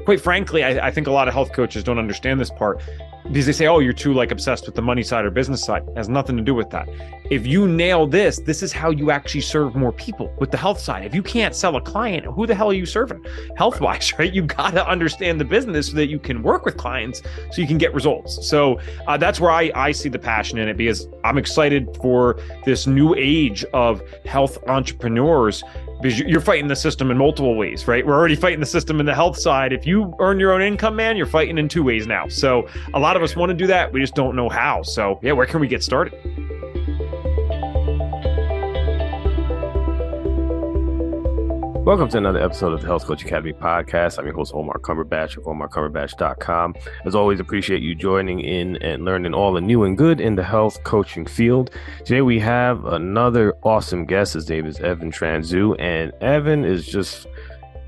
quite frankly, I think a lot of health coaches don't understand this part because they say, oh, you're too obsessed with the money side or business side. It has nothing to do with that. If you nail this is how you actually serve more people with the health side. If you can't sell a client, who the hell are you serving health-wise, right? You got to understand the business so that you can work with clients so you can get results. So that's where I see the passion in it, because I'm excited for this new age of health entrepreneurs, because you're fighting the system in multiple ways, right? We're already fighting the system in the health side. If you earn your own income, man, you're fighting in two ways now. So a lot of us want to do that. We just don't know how. So yeah, where can we get started? Welcome to another episode of the Health Coach Academy podcast. I'm your host, Omar Cumberbatch of OmarCumberbatch.com. As always, appreciate you joining in and learning all the new and good in the health coaching field. Today, we have another awesome guest. His name is Evan Transue, and Evan is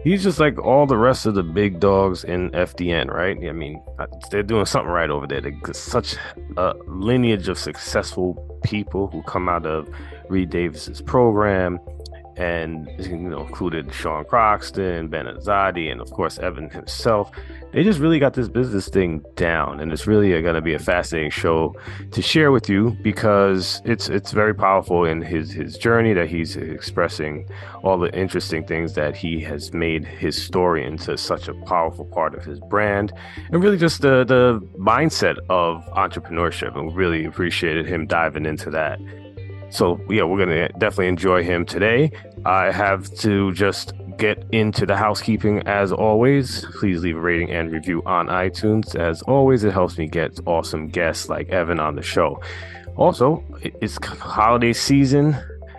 he's just like all the rest of the big dogs in FDN, right? I mean, they're doing something right over there. They're such a lineage of successful people who come out of Reed Davis's program. And included Sean Croxton, Ben Azadi, and of course Evan himself. They just really got this business thing down, and it's really going to be a fascinating show to share with you, because it's very powerful in his journey, that he's expressing all the interesting things that he has made his story into such a powerful part of his brand, and really just the mindset of entrepreneurship. And we really appreciated him diving into that. So, yeah, we're going to definitely enjoy him today. I have to just get into the housekeeping as always. Please leave a rating and review on iTunes. As always, it helps me get awesome guests like Evan on the show. Also, it's holiday season.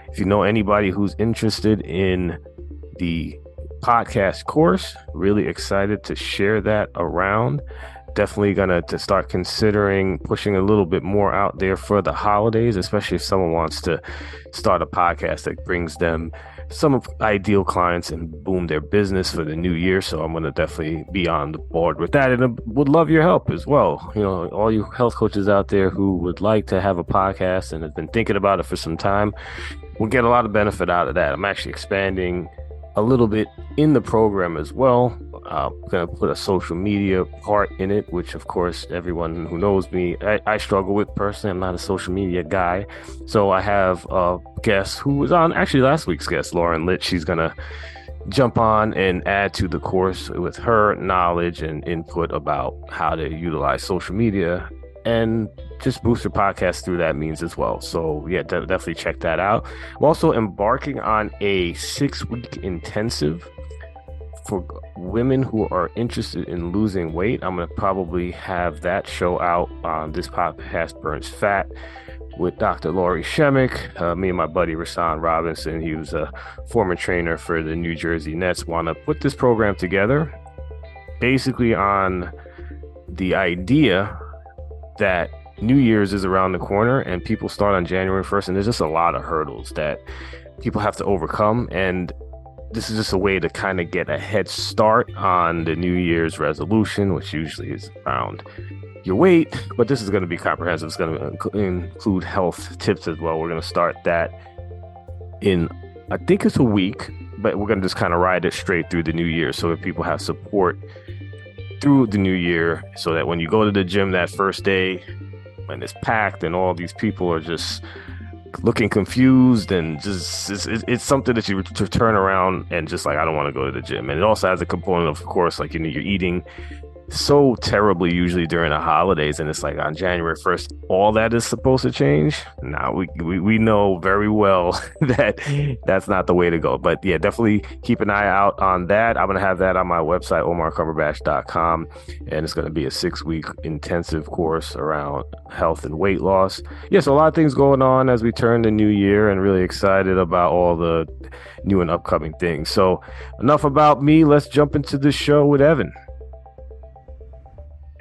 If you know anybody who's interested in the podcast course, really excited to share that around. Definitely gonna to start considering pushing a little bit more out there for the holidays, especially if someone wants to start a podcast that brings them some ideal clients and boom their business for the new year. So I'm gonna definitely be on the board with that, and I would love your help as well. You know, all you health coaches out there who would like to have a podcast and have been thinking about it for some time will get a lot of benefit out of that. I'm actually expanding a little bit in the program as well. I'm going to put a social media part in it, which of course everyone who knows me, I struggle with personally. I'm not a social media guy. So I have a guest who was on actually last week's guest, Lauren Litt. She's going to jump on and add to the course with her knowledge and input about how to utilize social media and just boost your podcast through that means as well. So yeah, definitely check that out. I'm also embarking on a 6-week intensive for women who are interested in losing weight. I'm going to probably have that show out on This Podcast Burns Fat with Dr. Laurie Shemick. Me and my buddy Rahsaan Robinson, he was a former trainer for the New Jersey Nets, want to put this program together basically on the idea that New Year's is around the corner and people start on January 1st, and there's just a lot of hurdles that people have to overcome, and this is just a way to kind of get a head start on the New Year's resolution, which usually is around your weight, but this is going to be comprehensive. It's going to include health tips as well. We're going to start that in, I think it's a week, but we're going to just kind of ride it straight through the new year, so that people have support through the new year, so that when you go to the gym that first day, when it's packed and all these people are just looking confused, and just it's something that you to turn around and just like, I don't want to go to the gym. And it also has a component of course, like, you're eating so terribly usually during the holidays, and it's like on January 1st all that is supposed to change. Now we know very well that that's not the way to go. But yeah, definitely keep an eye out on that. I'm gonna have that on my website, OmarCumberbatch.com, and it's gonna be a 6-week intensive course around health and weight loss. Yeah, so a lot of things going on as we turn the new year, and really excited about all the new and upcoming things. So enough about me, let's jump into the show with Evan.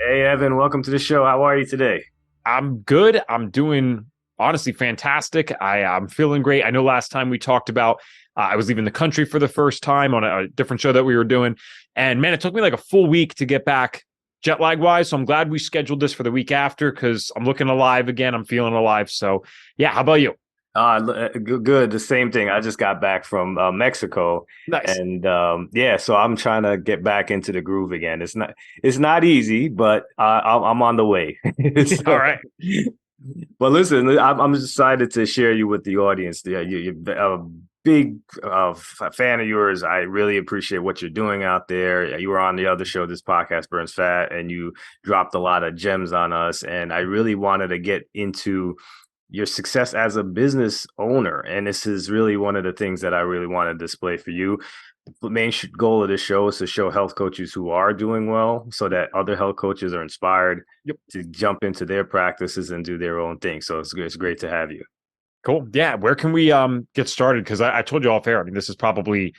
Hey, Evan, welcome to the show. How are you today? I'm good. I'm doing honestly fantastic. I'm feeling great. I know last time we talked about I was leaving the country for the first time on a different show that we were doing. And man, it took me like a full week to get back jet lag wise. So I'm glad we scheduled this for the week after, because I'm looking alive again. I'm feeling alive. So yeah, how about you? Good. The same thing. I just got back from Mexico, Nice. and yeah, so I'm trying to get back into the groove again. It's not easy, but I'm on the way. All So, right. but listen, I'm excited to share you with the audience. Yeah, you're a big fan of yours. I really appreciate what you're doing out there. You were on the other show, this podcast Burns Fat, and you dropped a lot of gems on us. And I really wanted to get into your success as a business owner. And this is really one of the things that I really want to display for you. The main goal of this show is to show health coaches who are doing well so that other health coaches are inspired Yep. to jump into their practices and do their own thing. So it's great to have you. Cool. Yeah. Where can we get started? Because I told you off air. I mean, this is probably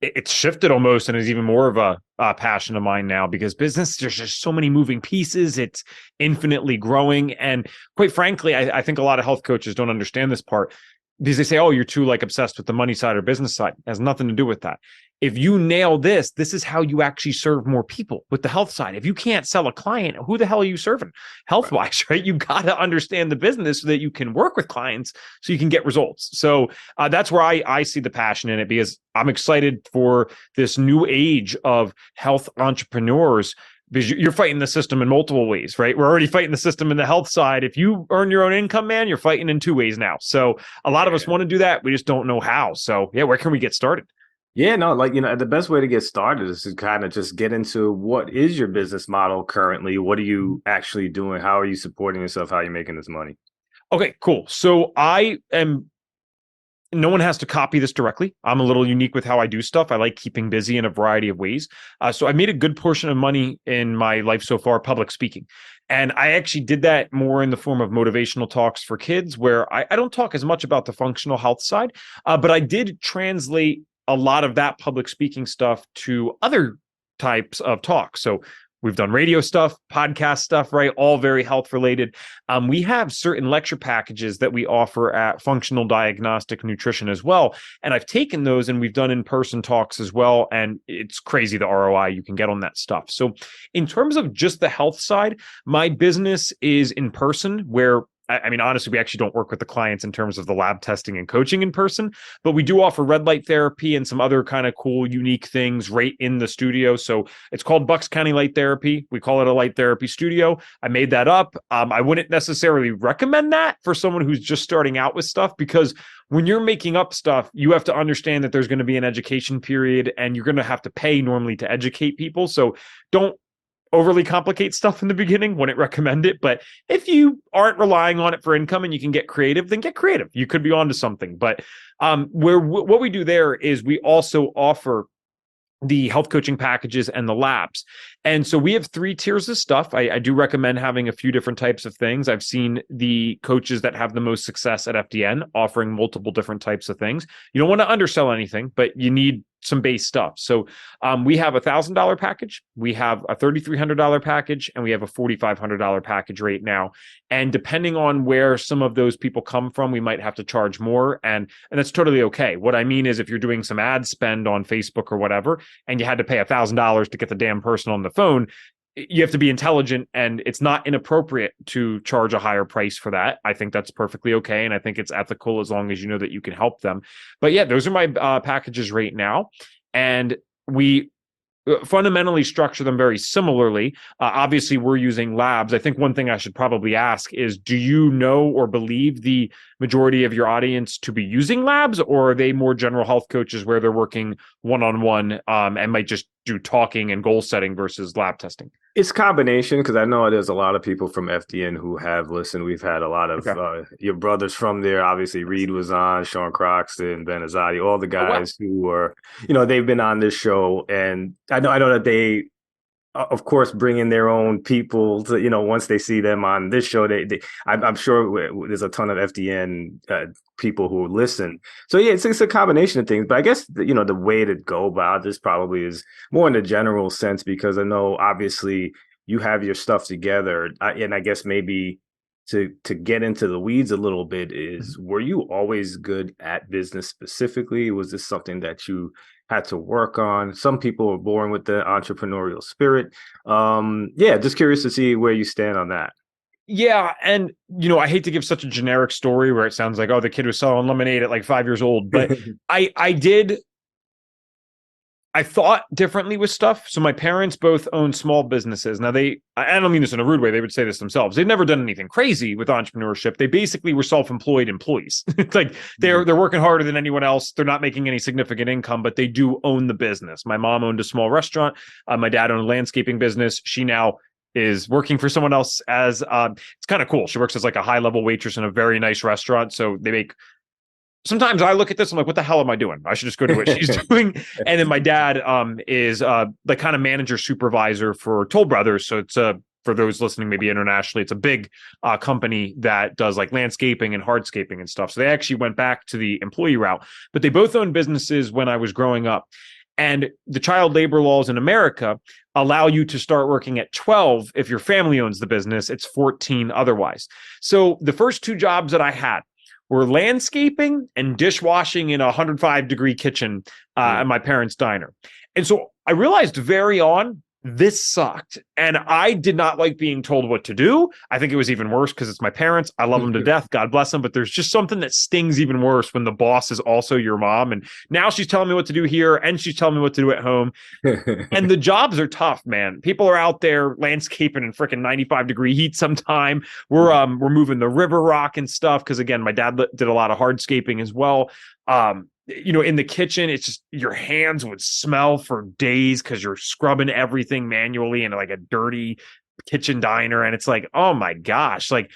it's shifted almost and is even more of a passion of mine now because business, there's just so many moving pieces. It's infinitely growing. And quite frankly, I think a lot of health coaches don't understand this part because they say, oh, you're too like obsessed with the money side or business side. It has nothing to do with that. If you nail this, this is how you actually serve more people with the health side. If you can't sell a client, who the hell are you serving health wise, right? You got to understand the business so that you can work with clients so you can get results. So that's where I see the passion in it because I'm excited for this new age of health entrepreneurs because you're fighting the system in multiple ways, right? We're already fighting the system in the health side. If you earn your own income, man, you're fighting in two ways now. So a lot of us Yeah. want to do that. We just don't know how. So yeah, where can we get started? Yeah, no, the best way to get started is to kind of just get into what is your business model currently? What are you actually doing? How are you supporting yourself? How are you making this money? Okay, cool. So I am no one has to copy this directly. I'm a little unique with how I do stuff. I like keeping busy in a variety of ways. So I made a good portion of money in my life so far public speaking. And I actually did that more in the form of motivational talks for kids, where I don't talk as much about the functional health side, but I did translate a lot of that public speaking stuff to other types of talks. So we've done radio stuff, podcast stuff, right? All very health related. We have certain lecture packages that we offer at Functional Diagnostic Nutrition as well. And I've taken those and we've done in-person talks as well. And it's crazy the ROI you can get on that stuff. So in terms of just the health side, my business is in person where I mean, honestly, we actually don't work with the clients in terms of the lab testing and coaching in person, but we do offer red light therapy and some other kind of cool, unique things right in the studio. So it's called Bucks County Light Therapy. We call it a light therapy studio. I made that up. I wouldn't necessarily recommend that for someone who's just starting out with stuff because when you're making up stuff, you have to understand that there's going to be an education period and you're going to have to pay normally to educate people. So don't overly complicate stuff in the beginning, wouldn't recommend it. But if you aren't relying on it for income and you can get creative, then get creative. You could be onto something. But what we do there is we also offer the health coaching packages and the labs. And so we have three tiers of stuff. I do recommend having a few different types of things. I've seen the coaches that have the most success at FDN offering multiple different types of things. You don't want to undersell anything, but you need some base stuff. So we have $1,000 package, we have a $3,300 package, and we have a $4,500 package right now. And depending on where some of those people come from, we might have to charge more. And that's totally okay. What I mean is if you're doing some ad spend on Facebook or whatever, and you had to pay $1,000 to get the damn person on the phone, you have to be intelligent and it's not inappropriate to charge a higher price for that. I think that's perfectly okay. And I think it's ethical as long as you know that you can help them. But yeah, those are my packages right now. And we fundamentally structure them very similarly. Obviously, we're using labs. I think one thing I should probably ask is, do you know or believe the majority of your audience to be using labs, or are they more general health coaches where they're working one-on-one and might just do talking and goal setting versus lab testing? It's a combination because I know there's a lot of people from FDN who have listened. We've had a lot of Okay. your brothers from there. Obviously, Reed was on, Sean Croxton, Ben Azadi, all the Oh, wow. guys who were, they've been on this show. And I know that they, of course, bring in their own people to, once they see them on this show, I'm sure there's a ton of FDN people who listen. So yeah, it's a combination of things. But I guess the way to go about this probably is more in the general sense because I know obviously you have your stuff together, and I guess maybe to get into the weeds a little bit is, were you always good at business specifically? Was this something that you had to work on? Some people are born with the entrepreneurial spirit. Yeah, just curious to see where you stand on that. Yeah, and I hate to give such a generic story where it sounds like, oh, the kid was selling lemonade at like 5 years old, but I thought differently with stuff. So my parents both own small businesses. Now I don't mean this in a rude way. They would say this themselves. They've never done anything crazy with entrepreneurship. They basically were self-employed employees. It's like they're working harder than anyone else. They're not making any significant income, but they do own the business. My mom owned a small restaurant. My dad owned a landscaping business. She now is working for someone else as it's kind of cool. She works as like a high-level waitress in a very nice restaurant. So they make sometimes I look at this, I'm like, what the hell am I doing? I should just go do what she's doing. And then my dad is the kind of manager supervisor for Toll Brothers. So it's for those listening, maybe internationally, it's a big company that does like landscaping and hardscaping and stuff. So they actually went back to the employee route, but they both owned businesses when I was growing up. And the child labor laws in America allow you to start working at 12 if your family owns the business. It's 14 otherwise. So the first two jobs that I had were landscaping and dishwashing in a 105-degree kitchen at my parents' diner. And so I realized very on, this sucked. And I did not like being told what to do. I think it was even worse because it's my parents. I love them to death. God bless them. But there's just something that stings even worse when the boss is also your mom. And now she's telling me what to do here and she's telling me what to do at home. And the jobs are tough, man. People are out there landscaping in freaking 95-degree heat sometime. We're moving the river rock and stuff. Because again, my dad did a lot of hardscaping as well. In the kitchen, it's just your hands would smell for days because you're scrubbing everything manually in like a dirty kitchen diner. And it's like, oh my gosh. Like,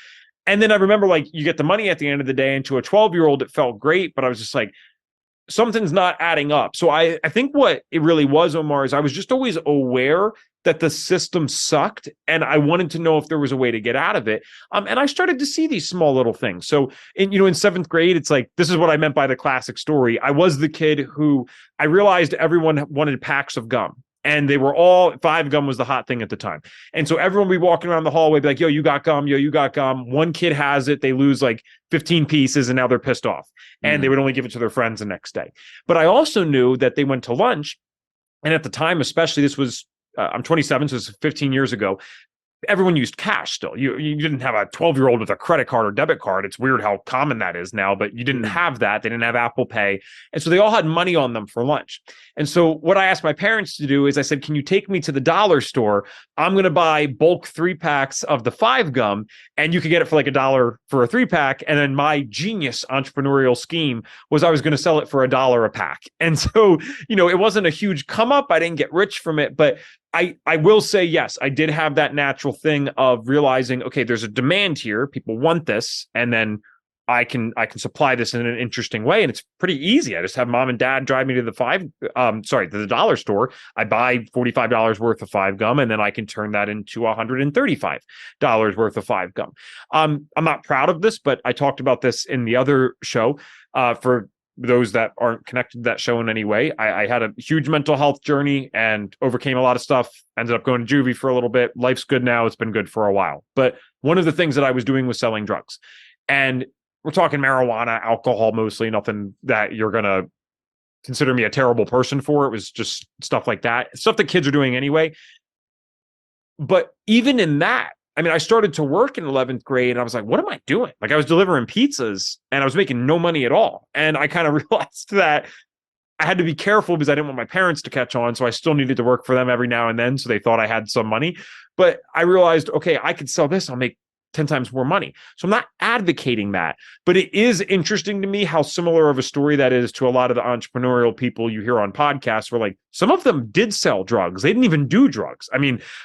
and then I remember like you get the money at the end of the day, and to a 12-year-old, it felt great, but I was just like, something's not adding up. So I think what it really was, Omar, is I was just always aware that the system sucked and I wanted to know if there was a way to get out of it. And I started to see these small little things. So in seventh grade, it's like, this is what I meant by the classic story. I was the kid who I realized everyone wanted packs of gum. And they were all 5 gum was the hot thing at the time. And so everyone would be walking around the hallway, be like, yo, you got gum. Yo, you got gum. One kid has it. They lose like 15 pieces and now they're pissed off. And they would only give it to their friends the next day. But I also knew that they went to lunch. And at the time, especially, this was, I'm 27, so it's 15 years ago. Everyone used cash still. You didn't have a 12-year-old with a credit card or debit card. It's weird how common that is now, but you didn't have that. They didn't have Apple Pay. And so they all had money on them for lunch. And so what I asked my parents to do is I said, can you take me to the dollar store? I'm going to buy bulk 3-packs of the 5 gum, and you could get it for like $1 for a 3-pack. And then my genius entrepreneurial scheme was I was going to sell it for $1 a pack. And so, it wasn't a huge come up. I didn't get rich from it, but I will say, yes, I did have that natural thing of realizing, okay, there's a demand here. People want this. And then I can supply this in an interesting way. And it's pretty easy. I just have mom and dad drive me to the dollar store. I buy $45 worth of 5 gum, and then I can turn that into $135 worth of 5 gum. I'm not proud of this, but I talked about this in the other show for those that aren't connected to that show in any way. I had a huge mental health journey and overcame a lot of stuff, ended up going to juvie for a little bit. Life's good now. It's been good for a while. But one of the things that I was doing was selling drugs. And we're talking marijuana, alcohol, mostly, nothing that you're going to consider me a terrible person for. It was just stuff like that, stuff that kids are doing anyway. But even in that, I started to work in 11th grade and I was like, what am I doing? Like I was delivering pizzas and I was making no money at all. And I kind of realized that I had to be careful because I didn't want my parents to catch on. So I still needed to work for them every now and then. So they thought I had some money, but I realized, okay, I could sell this. I'll make 10 times more money. So I'm not advocating that, but it is interesting to me how similar of a story that is to a lot of the entrepreneurial people you hear on podcasts where like some of them did sell drugs. They didn't even do drugs.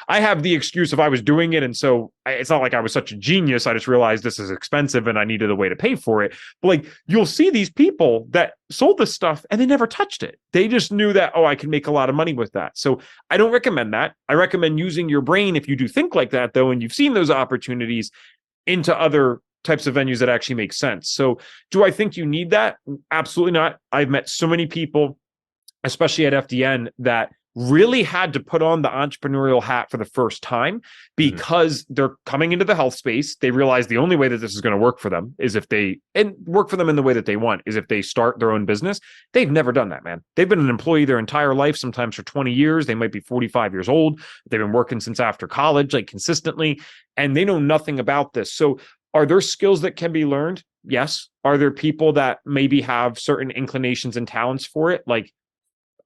I have the excuse if I was doing it. And so it's not like I was such a genius. I just realized this is expensive and I needed a way to pay for it. But like you'll see these people that sold this stuff and they never touched it. They just knew that, oh, I can make a lot of money with that. So I don't recommend that. I recommend using your brain if you do think like that, though, and you've seen those opportunities into other types of venues that actually make sense. So do I think you need that? Absolutely not. I've met so many people, especially at FDN, that really had to put on the entrepreneurial hat for the first time because they're coming into the health space. They realize the only way that this is going to work for them is if they, and work for them in the way that they want, is if they start their own business. They've never done that, man. They've been an employee their entire life, sometimes for 20 years. They might be 45 years old. They've been working since after college, like consistently, and they know nothing about this. So are there skills that can be learned? Yes. Are there people that maybe have certain inclinations and talents for it? Like,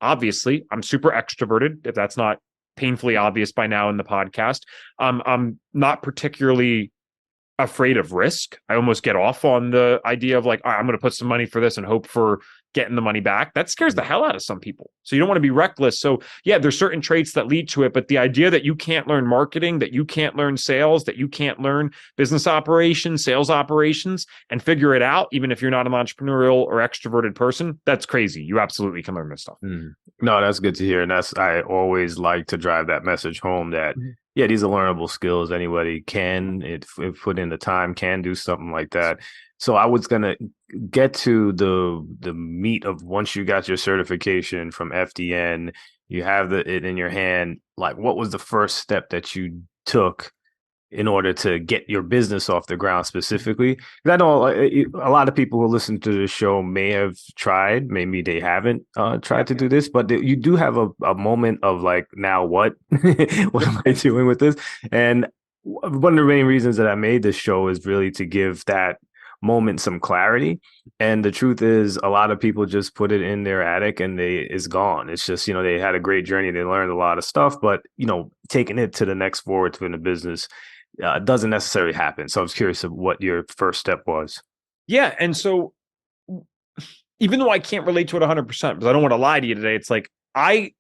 obviously, I'm super extroverted, if that's not painfully obvious by now in the podcast. I'm not particularly afraid of risk. I almost get off on the idea of like, all right, I'm going to put some money for this and hope for getting the money back. That scares the hell out of some people. So you don't want to be reckless. So yeah, there's certain traits that lead to it, but the idea that you can't learn marketing, that you can't learn sales, that you can't learn business operations, sales operations, and figure it out, even if you're not an entrepreneurial or extroverted person, that's crazy. You absolutely can learn this stuff. No, that's good to hear. And I always like to drive that message home that, yeah, these are learnable skills. Anybody can, if put in the time, can do something like that. So I was going to get to the meat of, once you got your certification from FDN, you have it in your hand. Like, what was the first step that you took in order to get your business off the ground specifically? Because I know a lot of people who listen to the show may have tried, maybe they haven't tried to do this, but you do have a moment of like, now what? What am I doing with this? And one of the main reasons that I made this show is really to give that moment some clarity. And the truth is, a lot of people just put it in their attic and it's gone. It's just, they had a great journey, they learned a lot of stuff, but taking it to the next forward to in the business doesn't necessarily happen. So I was curious of what your first step was. Yeah. And so even though I can't relate to it 100%, because I don't want to lie to you today, it's like, I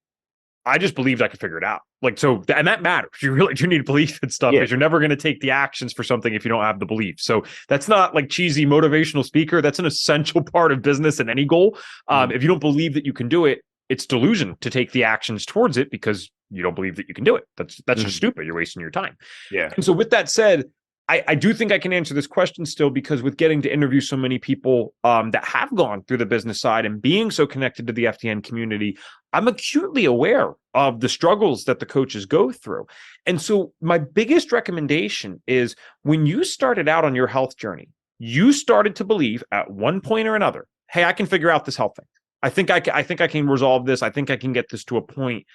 just believed I could figure it out. Like, so, and that matters. You really do need belief in stuff, because you're never going to take the actions for something if you don't have the belief. So that's not like cheesy motivational speaker. That's an essential part of business and any goal. If you don't believe that you can do it, it's delusion to take the actions towards it because you don't believe that you can do it. That's just stupid. You're wasting your time. Yeah. And so with that said, I do think I can answer this question still, because with getting to interview so many people that have gone through the business side and being so connected to the FDN community, I'm acutely aware of the struggles that the coaches go through. And so my biggest recommendation is, when you started out on your health journey, you started to believe at one point or another, hey, I can figure out this health thing. I think I can resolve this. I think I can get this to a point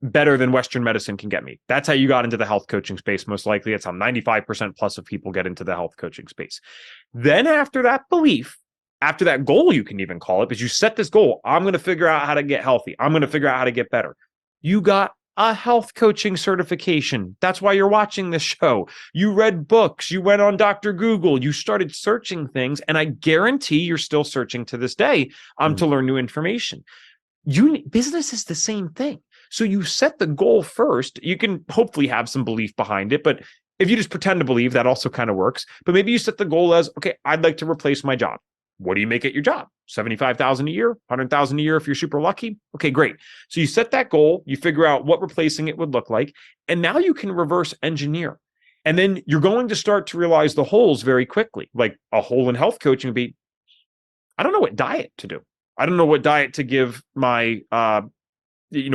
better than Western medicine can get me. That's how you got into the health coaching space. Most likely, it's how 95% plus of people get into the health coaching space. Then after that belief, after that goal, you can even call it, because you set this goal, I'm going to figure out how to get healthy. I'm going to figure out how to get better. You got a health coaching certification. That's why you're watching this show. You read books. You went on Dr. Google. You started searching things. And I guarantee you're still searching to this day to learn new information. Business is the same thing. So you set the goal first. You can hopefully have some belief behind it, but if you just pretend to believe, that also kind of works. But maybe you set the goal as, okay, I'd like to replace my job. What do you make at your job? 75,000 a year, 100,000 a year if you're super lucky. Okay, great. So you set that goal, you figure out what replacing it would look like, and now you can reverse engineer. And then you're going to start to realize the holes very quickly. Like a hole in health coaching would be, I don't know what diet to do. I don't know what diet to give my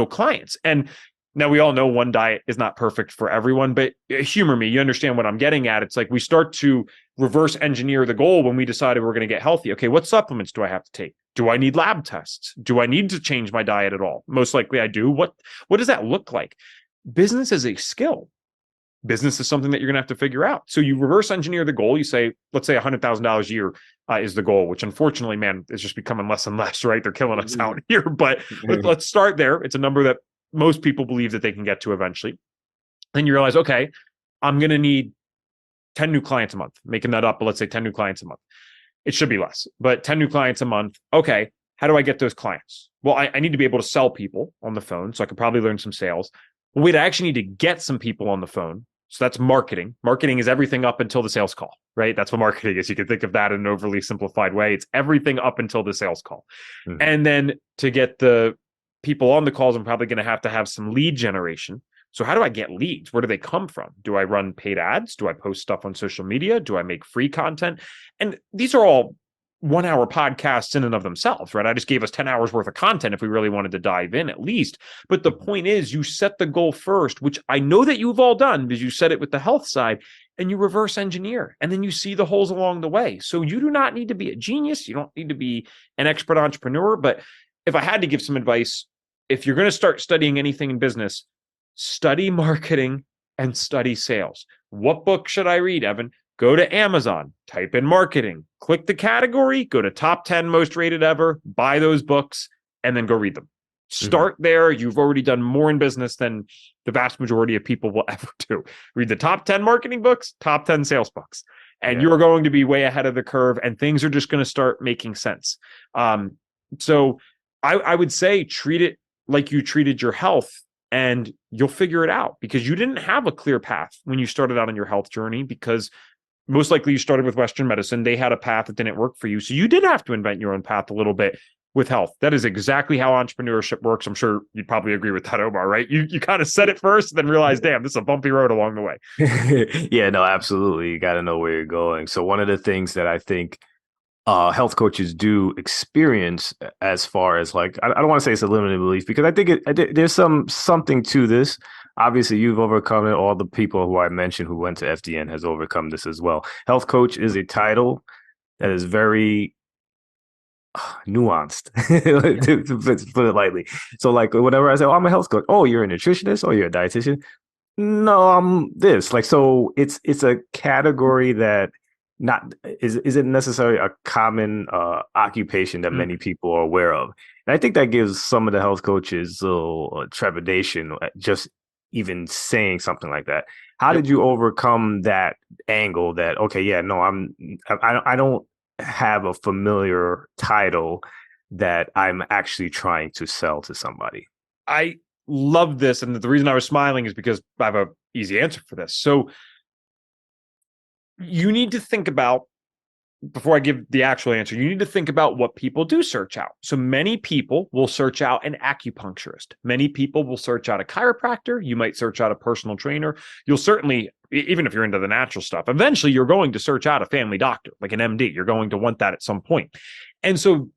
clients. And now we all know one diet is not perfect for everyone, but humor me, you understand what I'm getting at. It's like we start to reverse engineer the goal when we decided we're going to get healthy. Okay, what supplements do I have to take? Do I need lab tests? Do I need to change my diet at all? Most likely I do. What does that look like? Business is a skill. Business is something that you're going to have to figure out. So you reverse engineer the goal. You say, let's say $100,000 a year is the goal, which unfortunately, man, is just becoming less and less, right? They're killing us out here, but let's start there. It's a number that most people believe that they can get to eventually. Then you realize, okay, I'm going to need 10 new clients a month, making that up, but let's say 10 new clients a month. It should be less, but 10 new clients a month. Okay, how do I get those clients? Well, I need to be able to sell people on the phone, so I could probably learn some sales. Well, wait, I actually need to get some people on the phone. So that's marketing. Marketing is everything up until the sales call, right? That's what marketing is. You can think of that in an overly simplified way. It's everything up until the sales call. And then to get the people on the calls, I'm probably going to have some lead generation. So how do I get leads? Where do they come from? Do I run paid ads? Do I post stuff on social media? Do I make free content? And these are all 1 hour podcasts in and of themselves, right? I just gave us 10 hours worth of content if we really wanted to dive in at least. But the point is, you set the goal first, which I know that you've all done because you set it with the health side, and you reverse engineer, and then you see the holes along the way. So you do not need to be a genius. You don't need to be an expert entrepreneur. But if I had to give some advice, if you're going to start studying anything in business, study marketing and study sales. What book should I read, Evan? Go to Amazon, type in marketing, click the category, go to top 10 most rated ever, buy those books, and then go read them. Start there. You've already done more in business than the vast majority of people will ever do. Read the top 10 marketing books, top 10 sales books, and you're going to be way ahead of the curve, and things are just going to start making sense. So I would say treat it like you treated your health, and you'll figure it out, because you didn't have a clear path when you started out on your health journey, because most likely you started with Western medicine. They had a path that didn't work for you. So you did have to invent your own path a little bit with health. That is exactly how entrepreneurship works. I'm sure you'd probably agree with that, Omar, right? You kind of set it first, then realize, damn, this is a bumpy road along the way. Yeah, no, absolutely. You got to know where you're going. So one of the things that I think health coaches do experience, as far as like, I don't want to say it's a limited belief, because I think there's something to this. Obviously, you've overcome it. All the people who I mentioned who went to FDN has overcome this as well. Health coach is a title that is very nuanced, to put it lightly. So like, whenever I say, oh, I'm a health coach, oh, you're a nutritionist, oh, you're a dietitian. No, I'm this. Like, so it's a category that isn't necessarily a common occupation that many people are aware of. And I think that gives some of the health coaches a little trepidation, just even saying something like that. How did you overcome that angle that, okay, yeah, no, I don't have a familiar title that I'm actually trying to sell to somebody? I love this. And the reason I was smiling is because I have an easy answer for this. So you need to think about, before I give the actual answer, you need to think about what people do search out. So many people will search out an acupuncturist. Many people will search out a chiropractor. You might search out a personal trainer. You'll certainly, even if you're into the natural stuff, eventually you're going to search out a family doctor, like an MD. You're going to want that at some point. And so,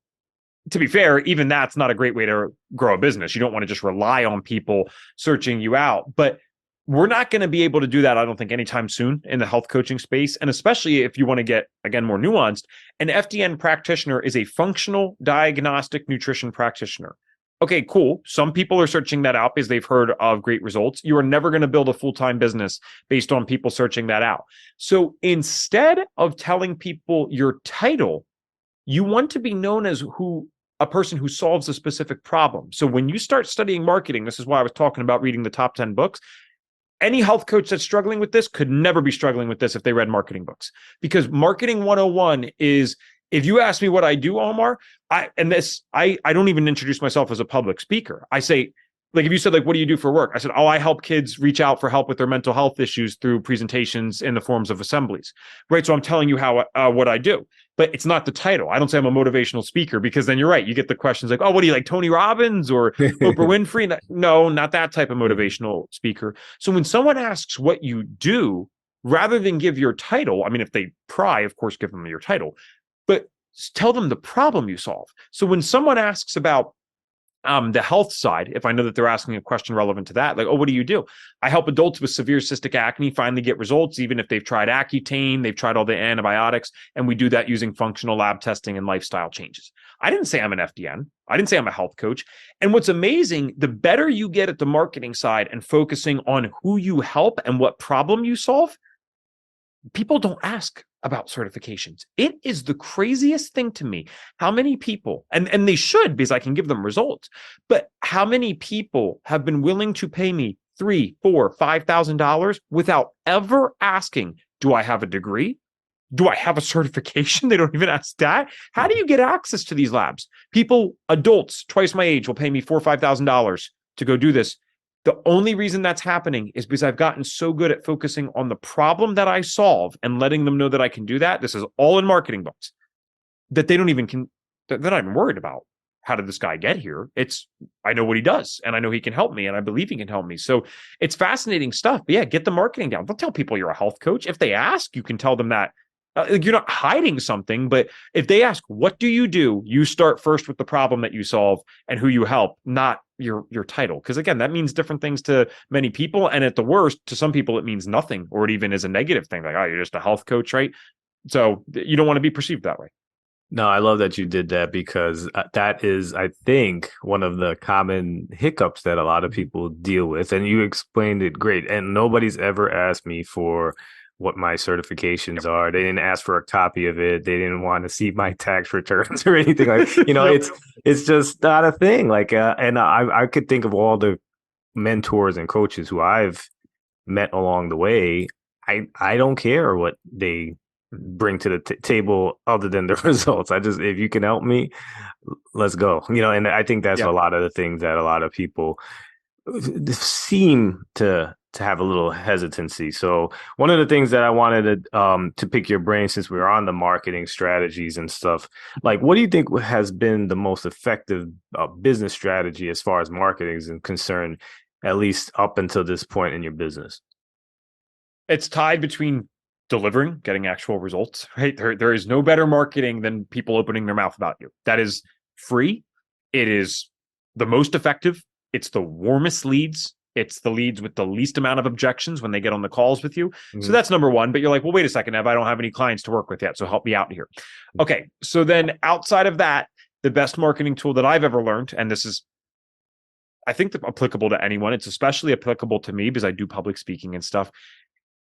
to be fair, even that's not a great way to grow a business. You don't want to just rely on people searching you out. But we're not going to be able to do that, I don't think, anytime soon in the health coaching space. And especially if you want to get, again, more nuanced, an FDN practitioner is a functional diagnostic nutrition practitioner. Okay, cool. Some people are searching that out because they've heard of great results. You are never going to build a full-time business based on people searching that out. So instead of telling people your title, you want to be known as a person who solves a specific problem. So when you start studying marketing, this is why I was talking about reading the top 10 books. Any health coach that's struggling with this could never be struggling with this if they read marketing books, because marketing 101 is, if you ask me what I do, Omar, I don't even introduce myself as a public speaker. I say, like, if you said, like, what do you do for work? I said, oh, I help kids reach out for help with their mental health issues through presentations in the forms of assemblies, right? So I'm telling you what I do, but it's not the title. I don't say I'm a motivational speaker, because then you're right. You get the questions like, oh, what do you like, Tony Robbins or Oprah Winfrey? No, not that type of motivational speaker. So when someone asks what you do, rather than give your title, I mean, if they pry, of course, give them your title, but tell them the problem you solve. So when someone asks about the health side, if I know that they're asking a question relevant to that, like, oh, what do you do? I help adults with severe cystic acne finally get results, even if they've tried Accutane, they've tried all the antibiotics, and we do that using functional lab testing and lifestyle changes. I didn't say I'm an FDN. I didn't say I'm a health coach. And what's amazing, the better you get at the marketing side and focusing on who you help and what problem you solve, people don't ask about certifications. It is the craziest thing to me how many people, and they should, because I can give them results, but how many people have been willing to pay me $3,000, $4,000, $5,000 without ever asking, do I have a degree? Do I have a certification? They don't even ask that. How do you get access to these labs? People, adults twice my age, will pay me $4,000 or $5,000 to go do this. The only reason that's happening is because I've gotten so good at focusing on the problem that I solve and letting them know that I can do that. This is all in marketing books, that they're not even worried about, how did this guy get here? I know what he does, and I know he can help me, and I believe he can help me. So it's fascinating stuff. But yeah, get the marketing down. Don't tell people you're a health coach. If they ask, you can tell them that You're not hiding something, but if they ask, what do? You start first with the problem that you solve and who you help, not your title. Because again, that means different things to many people. And at the worst, to some people, it means nothing, or it even is a negative thing. Like, oh, you're just a health coach, right? So you don't want to be perceived that way. No, I love that you did that, because that is, I think, one of the common hiccups that a lot of people deal with. And you explained it great. And nobody's ever asked me for what my certifications are. They didn't ask for a copy of it. They didn't want to see my tax returns or anything like, it's just not a thing. Like, and I could think of all the mentors and coaches who I've met along the way. I don't care what they bring to the table other than the results. If you can help me, let's go. And I think that's a lot of the things that a lot of people seem to have a little hesitancy. So one of the things that I wanted to pick your brain, since we were on the marketing strategies and stuff, like, what do you think has been the most effective business strategy as far as marketing is concerned, at least up until this point in your business? It's tied between delivering, getting actual results, right? There is no better marketing than people opening their mouth about you. That is free. It is the most effective. It's the warmest leads. It's the leads with the least amount of objections when they get on the calls with you. Mm-hmm. So that's number one. But you're like, well, wait a second, Ev, I don't have any clients to work with yet. So help me out here. Okay. So then outside of that, the best marketing tool that I've ever learned, and this is, I think, applicable to anyone, it's especially applicable to me because I do public speaking and stuff,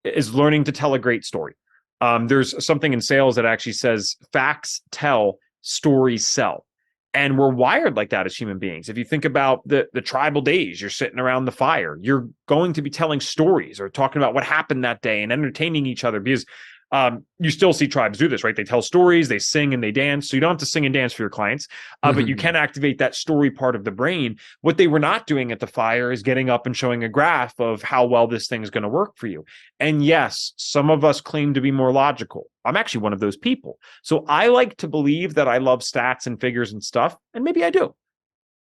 is learning to tell a great story. There's something in sales that actually says facts tell, stories sell. And we're wired like that as human beings. If you think about the tribal days, you're sitting around the fire, you're going to be telling stories or talking about what happened that day and entertaining each other, because you still see tribes do this, right? They tell stories, they sing and they dance. So you don't have to sing and dance for your clients, but you can activate that story part of the brain. What they were not doing at the fire is getting up and showing a graph of how well this thing is going to work for you. And yes, some of us claim to be more logical. I'm actually one of those people. So I like to believe that I love stats and figures and stuff, and maybe I do.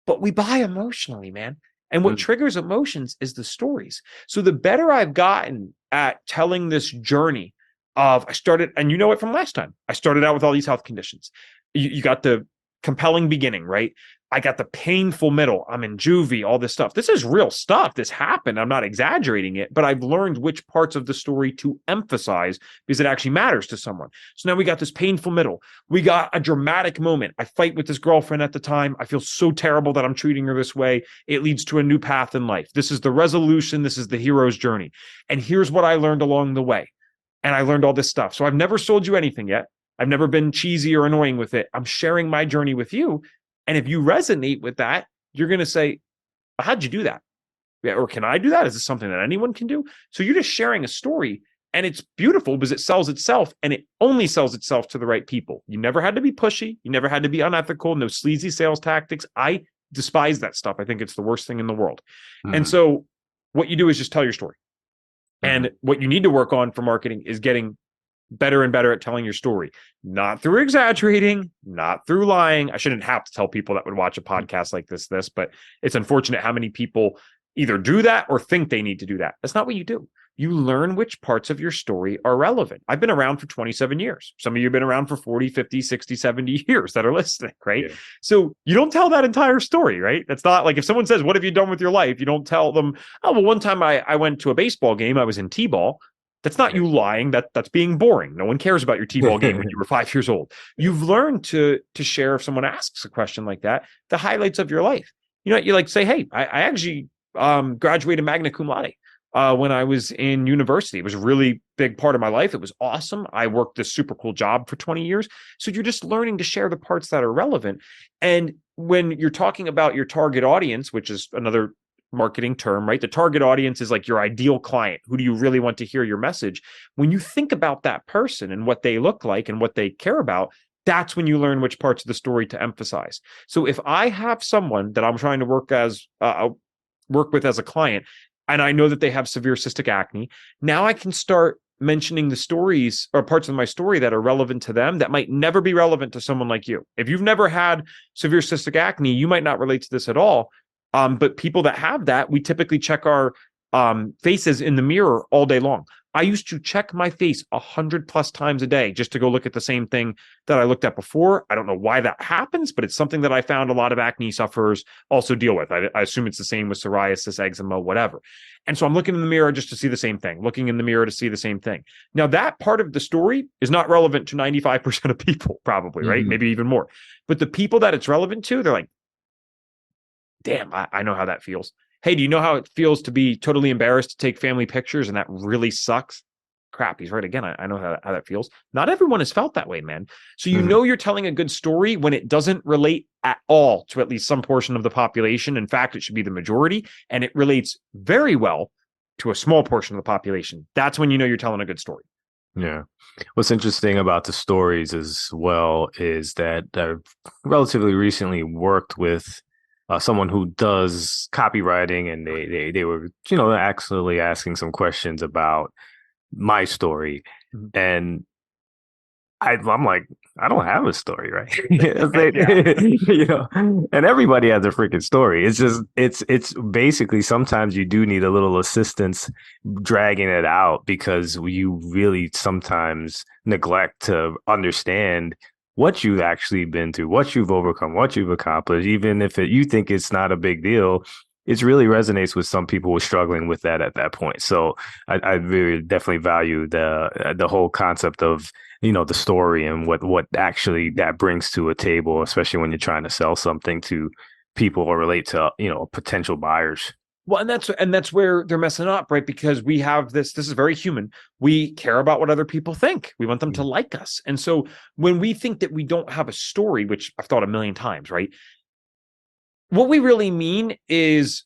But we buy emotionally, man. And what triggers emotions is the stories. So the better I've gotten at telling this journey of, I started, and you know it from last time, I started out with all these health conditions. You got the compelling beginning, right? I got the painful middle. I'm in juvie, all this stuff. This is real stuff. This happened. I'm not exaggerating it, but I've learned which parts of the story to emphasize because it actually matters to someone. So now we got this painful middle. We got a dramatic moment. I fight with this girlfriend at the time. I feel so terrible that I'm treating her this way. It leads to a new path in life. This is the resolution. This is the hero's journey. And here's what I learned along the way. And I learned all this stuff. So I've never sold you anything yet. I've never been cheesy or annoying with it. I'm sharing my journey with you. And if you resonate with that, you're going to say, how'd you do that? Yeah, or can I do that? Is this something that anyone can do? So you're just sharing a story, and it's beautiful because it sells itself, and it only sells itself to the right people. You never had to be pushy. You never had to be unethical. No sleazy sales tactics. I despise that stuff. I think it's the worst thing in the world. And so what you do is just tell your story. And what you need to work on for marketing is getting better and better at telling your story, not through exaggerating, not through lying. I shouldn't have to tell people that would watch a podcast like this, but it's unfortunate how many people either do that or think they need to do that. That's not what you do. You learn which parts of your story are relevant. I've been around for 27 years. Some of you have been around for 40, 50, 60, 70 years that are listening, right? Yeah. So you don't tell that entire story, right? That's not like if someone says, what have you done with your life? You don't tell them, oh, well, one time I went to a baseball game. I was in T-ball. That's not you lying. That's being boring. No one cares about your T-ball game when you were 5 years old. You've learned to share, if someone asks a question like that, the highlights of your life. You know, you like say, hey, I actually graduated magna cum laude when I was in university. It was a really big part of my life. It was awesome. I worked this super cool job for 20 years. So you're just learning to share the parts that are relevant. And when you're talking about your target audience, which is another marketing term, right? The target audience is like your ideal client. Who do you really want to hear your message? When you think about that person and what they look like and what they care about, that's when you learn which parts of the story to emphasize. So if I have someone that I'm trying to work with as a client, and I know that they have severe cystic acne, now I can start mentioning the stories or parts of my story that are relevant to them that might never be relevant to someone like you. If you've never had severe cystic acne, you might not relate to this at all. But people that have that, we typically check our faces in the mirror all day long. I used to check my face 100+ times a day just to go look at the same thing that I looked at before. I don't know why that happens, but it's something that I found a lot of acne sufferers also deal with. I assume it's the same with psoriasis, eczema, whatever. And so I'm looking in the mirror just to see the same thing, looking in the mirror to see the same thing. Now, that part of the story is not relevant to 95% of people, probably, right? Maybe even more. But the people that it's relevant to, they're like, damn, I know how that feels. Hey, do you know how it feels to be totally embarrassed to take family pictures and that really sucks? Crap, he's right again. I know how that feels. Not everyone has felt that way, man. So you know you're telling a good story when it doesn't relate at all to at least some portion of the population. In fact, it should be the majority, and it relates very well to a small portion of the population. That's when you know you're telling a good story. Yeah. What's interesting about the stories as well is that I've relatively recently worked with someone who does copywriting, and they were, actually asking some questions about my story. And I'm like, I don't have a story, right? And everybody has a freaking story. It's just, it's basically sometimes you do need a little assistance dragging it out because you really sometimes neglect to understand what you've actually been through, what you've overcome, what you've accomplished. Even if you think it's not a big deal, it really resonates with some people who are struggling with that at that point. So I really definitely value the whole concept of, the story and what actually that brings to a table, especially when you're trying to sell something to people or relate to, potential buyers. Well, and that's where they're messing up, right? Because we have this is very human. We care about what other people think. We want them to like us. And so when we think that we don't have a story, which I've thought a million times, right? What we really mean is,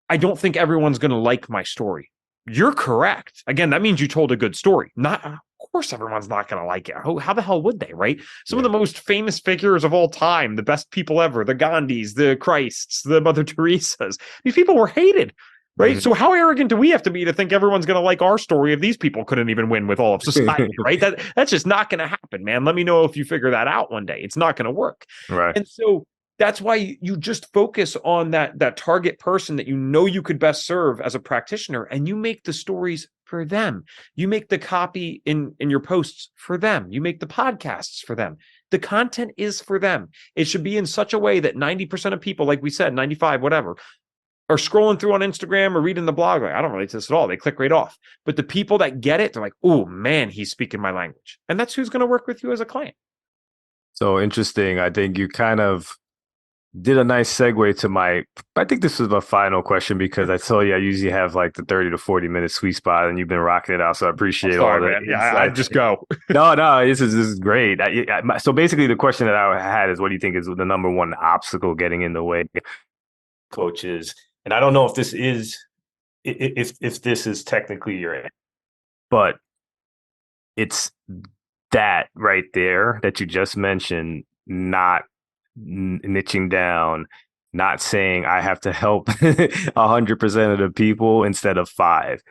I don't think everyone's going to like my story. You're correct. Again, that means you told a good story. Of course, everyone's not going to like it. How the hell would they, right? Some of the most famous figures of all time, the best people ever, the Gandhis, the Christs, the Mother Teresas, these people were hated, right? So how arrogant do we have to be to think everyone's going to like our story if these people couldn't even win with all of society, right? That's just not going to happen, man. Let me know if you figure that out one day. It's not going to work. Right. And so that's why you just focus on that target person that you know you could best serve as a practitioner, and you make the stories for them. You make the copy in your posts for them. You make the podcasts for them. The content is for them. It should be in such a way that 90% of people, like we said, 95, whatever, are scrolling through on Instagram or reading the blog. Like, I don't relate to this at all. They click right off. But the people that get it, they're like, oh man, he's speaking my language. And that's who's going to work with you as a client. So interesting. I think you kind of did a nice segue to I think this was my final question, because I told you I usually have like the 30 to 40-minute sweet spot, and you've been rocking it out. So I appreciate all that. Yeah, I just go. No, this is great. So basically the question that I had is, what do you think is the number one obstacle getting in the way of coaches? And I don't know if this is, if this is technically your answer, but it's that right there that you just mentioned, not niching down, not saying I have to help 100% of the people instead of 5.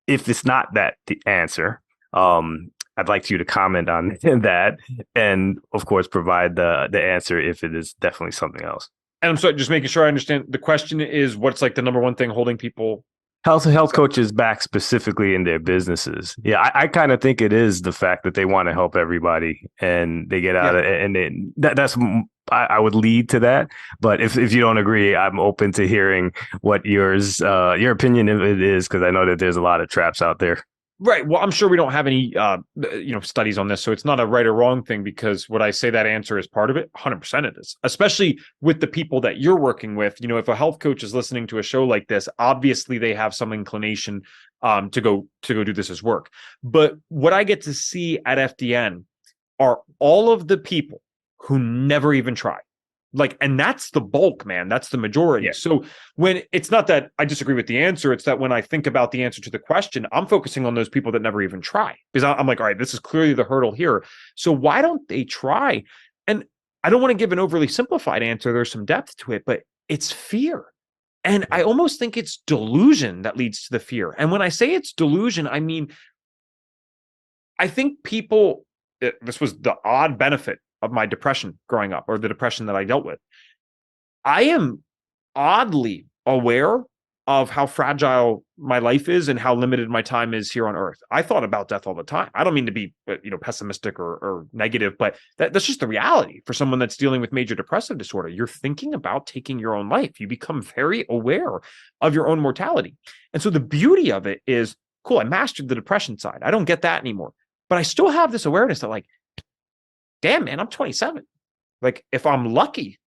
If it's not that the answer, I'd like you to comment on that, and of course provide the answer if it is definitely something else. And I'm sorry, just making sure I understand. The question is, what's like the number one thing holding people health coaches back specifically in their businesses? Yeah, I kind of think it is the fact that they want to help everybody, and they get out of it, and that's I would lead to that. But if you don't agree, I'm open to hearing what your opinion it is, because I know that there's a lot of traps out there. Right. Well, I'm sure we don't have any, studies on this, so it's not a right or wrong thing, because would I say that answer is part of it? 100% it is, especially with the people that you're working with. If a health coach is listening to a show like this, obviously they have some inclination to go do this as work. But what I get to see at FDN are all of the people who never even try. And that's the bulk, man. That's the majority. Yeah. So when it's not that I disagree with the answer, it's that when I think about the answer to the question, I'm focusing on those people that never even try, because I'm like, all right, this is clearly the hurdle here. So why don't they try? And I don't want to give an overly simplified answer. There's some depth to it, but it's fear. And I almost think it's delusion that leads to the fear. And when I say it's delusion, I mean, I think people, this was the odd benefit of my depression growing up, or the depression that I dealt with. I am oddly aware of how fragile my life is and how limited my time is here on earth. I thought about death all the time. I don't mean to be, pessimistic or negative, but that's just the reality for someone that's dealing with major depressive disorder. You're thinking about taking your own life. You become very aware of your own mortality. And so the beauty of it is, cool, I mastered the depression side. I don't get that anymore, but I still have this awareness that like, damn, man, I'm 27. Like if I'm lucky,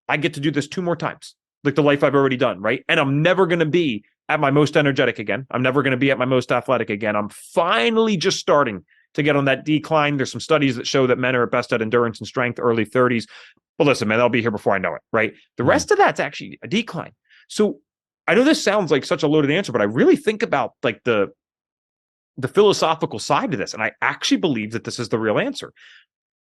I get to do this 2 more times. Like the life I've already done, right? And I'm never going to be at my most energetic again. I'm never going to be at my most athletic again. I'm finally just starting to get on that decline. There's some studies that show that men are at best at endurance and strength early 30s. But listen, man, I'll be here before I know it, right? The rest of that's actually a decline. So I know this sounds like such a loaded answer, but I really think about like the philosophical side to this. And I actually believe that this is the real answer.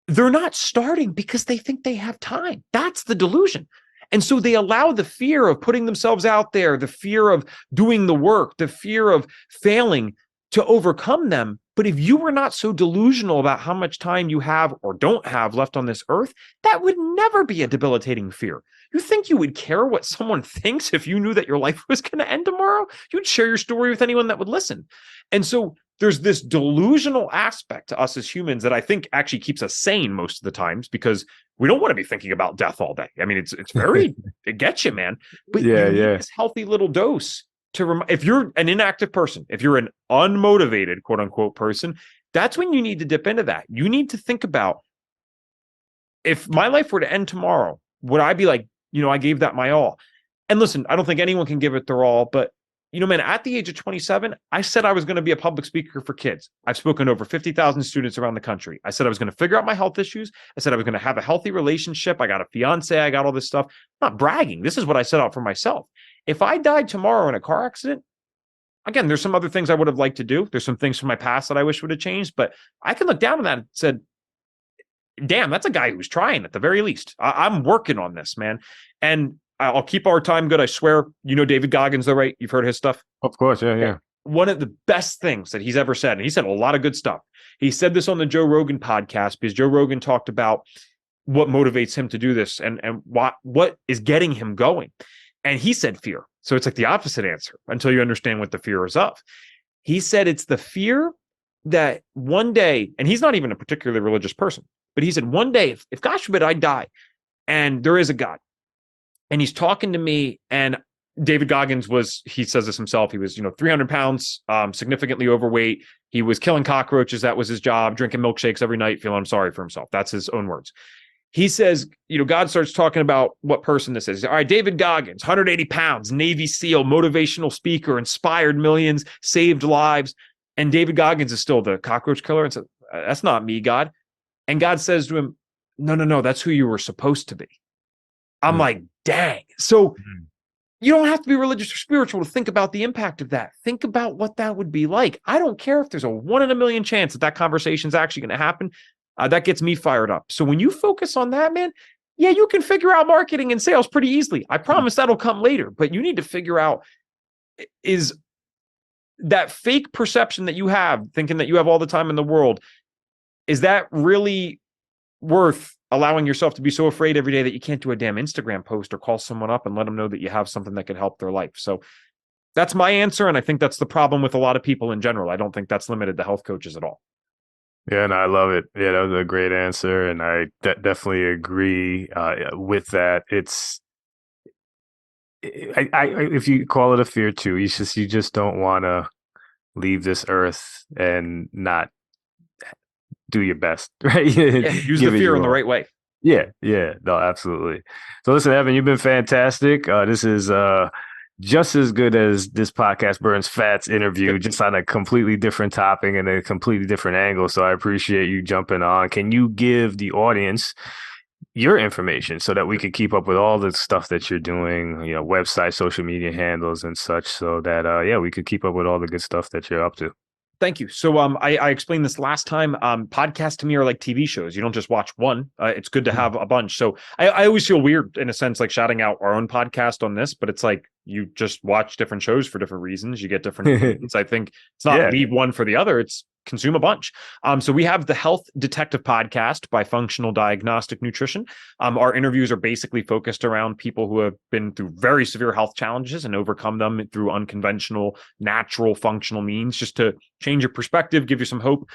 They're not starting because they think they have time. That's the delusion. And so they allow the fear of putting themselves out there, the fear of doing the work, the fear of failing to overcome them. But if you were not so delusional about how much time you have or don't have left on this earth, that would never be a debilitating fear. You think you would care what someone thinks if you knew that your life was going to end tomorrow? You'd share your story with anyone that would listen. And so there's this delusional aspect to us as humans that I think actually keeps us sane most of the times, because we don't want to be thinking about death all day. I mean, it's very, it gets you, man. But you need this healthy little dose to if you're an inactive person, if you're an unmotivated, quote unquote, person, that's when you need to dip into that. You need to think about, if my life were to end tomorrow, would I be like, I gave that my all? And listen, I don't think anyone can give it their all, but man, at the age of 27, I said I was going to be a public speaker for kids. I've spoken to over 50,000 students around the country. I said I was going to figure out my health issues. I said I was going to have a healthy relationship. I got a fiance. I got all this stuff. I'm not bragging. This is what I set out for myself. If I died tomorrow in a car accident, again, there's some other things I would have liked to do. There's some things from my past that I wish would have changed, but I can look down on that and said, damn, that's a guy who's trying at the very least. I'm working on this, man. And I'll keep our time good. I swear. David Goggins, though, right? You've heard his stuff? Of course. Yeah. One of the best things that he's ever said, and he said a lot of good stuff. He said this on the Joe Rogan podcast, because Joe Rogan talked about what motivates him to do this and what is getting him going. And he said fear. So it's like the opposite answer until you understand what the fear is of. He said it's the fear that one day, and he's not even a particularly religious person, but he said one day, if God forbid I die and there is a God, and he's talking to me, and David Goggins he says this himself, he was, 300 pounds, significantly overweight. He was killing cockroaches. That was his job, drinking milkshakes every night, feeling sorry for himself. That's his own words. He says, God starts talking about what person this is. All right, David Goggins, 180 pounds, Navy SEAL, motivational speaker, inspired millions, saved lives. And David Goggins is still the cockroach killer. And says, that's not me, God. And God says to him, no, that's who you were supposed to be. I'm like, dang. So you don't have to be religious or spiritual to think about the impact of that. Think about what that would be like. I don't care if there's a 1 in a million chance that conversation is actually going to happen. That gets me fired up. So when you focus on that, man, yeah, you can figure out marketing and sales pretty easily. I promise that'll come later, but you need to figure out, is that fake perception that you have, thinking that you have all the time in the world, is that really worth allowing yourself to be so afraid every day that you can't do a damn Instagram post or call someone up and let them know that you have something that could help their life? So that's my answer. And I think that's the problem with a lot of people in general. I don't think that's limited to health coaches at all. Yeah, and I love it. Yeah, that was a great answer. And I definitely agree with that. If you call it a fear too, you just don't want to leave this earth and not do your best, right? Use the fear in the right way. Yeah, no, absolutely. So listen, Evan, you've been fantastic. This is just as good as this podcast Burns Fats interview, just on a completely different topic and a completely different angle. So I appreciate you jumping on. Can you give the audience your information so that we can keep up with all the stuff that you're doing, website, social media handles and such, so that, we could keep up with all the good stuff that you're up to? Thank you. So I explained this last time. Podcasts to me are like TV shows. You don't just watch one. It's good to have a bunch. So I always feel weird in a sense, like shouting out our own podcast on this, but it's like you just watch different shows for different reasons. You get different opinions. I think it's not leave one for the other. It's consume a bunch. So we have the Health Detective Podcast by Functional Diagnostic Nutrition. Our interviews are basically focused around people who have been through very severe health challenges and overcome them through unconventional, natural, functional means, just to change your perspective, give you some hope,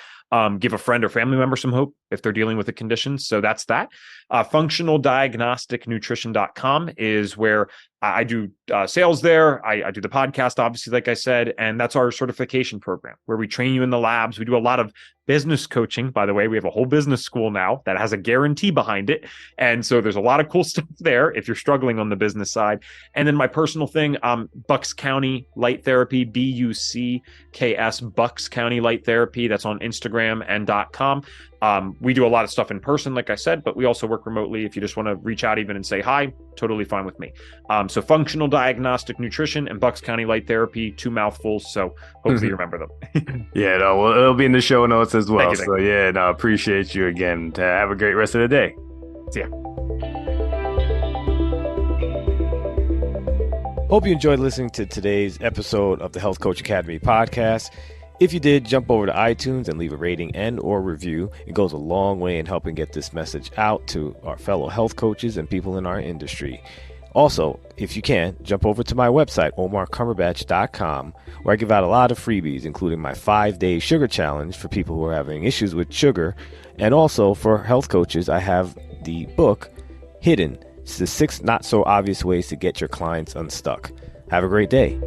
give a friend or family member some hope if they're dealing with a condition. So that's that. FunctionalDiagnosticNutrition.com is where I do sales there. I do the podcast, obviously, like I said, and that's our certification program where we train you in the labs. We do a lot of business coaching. By the way, we have a whole business school now that has a guarantee behind it. And so there's a lot of cool stuff there if you're struggling on the business side. And then my personal thing, Bucks County Light Therapy, BUCKS, Bucks County Light Therapy. That's on Instagram and .com. We do a lot of stuff in person, like I said, but we also work remotely. If you just want to reach out even and say hi, totally fine with me. So Functional Diagnostic Nutrition and Bucks County Light Therapy, 2 mouthfuls. So hopefully you remember them. Yeah, no, well, it'll be in the show notes as well. Thank you. So yeah, no, appreciate you again. Have a great rest of the day. See ya. Hope you enjoyed listening to today's episode of the Health Coach Academy podcast. If you did, jump over to iTunes and leave a rating and or review. It goes a long way in helping get this message out to our fellow health coaches and people in our industry. Also, if you can, jump over to my website, omarcumberbatch.com, where I give out a lot of freebies, including my 5-day sugar challenge for people who are having issues with sugar. And also for health coaches, I have the book, Hidden. It's the 6 not so obvious ways to get your clients unstuck. Have a great day.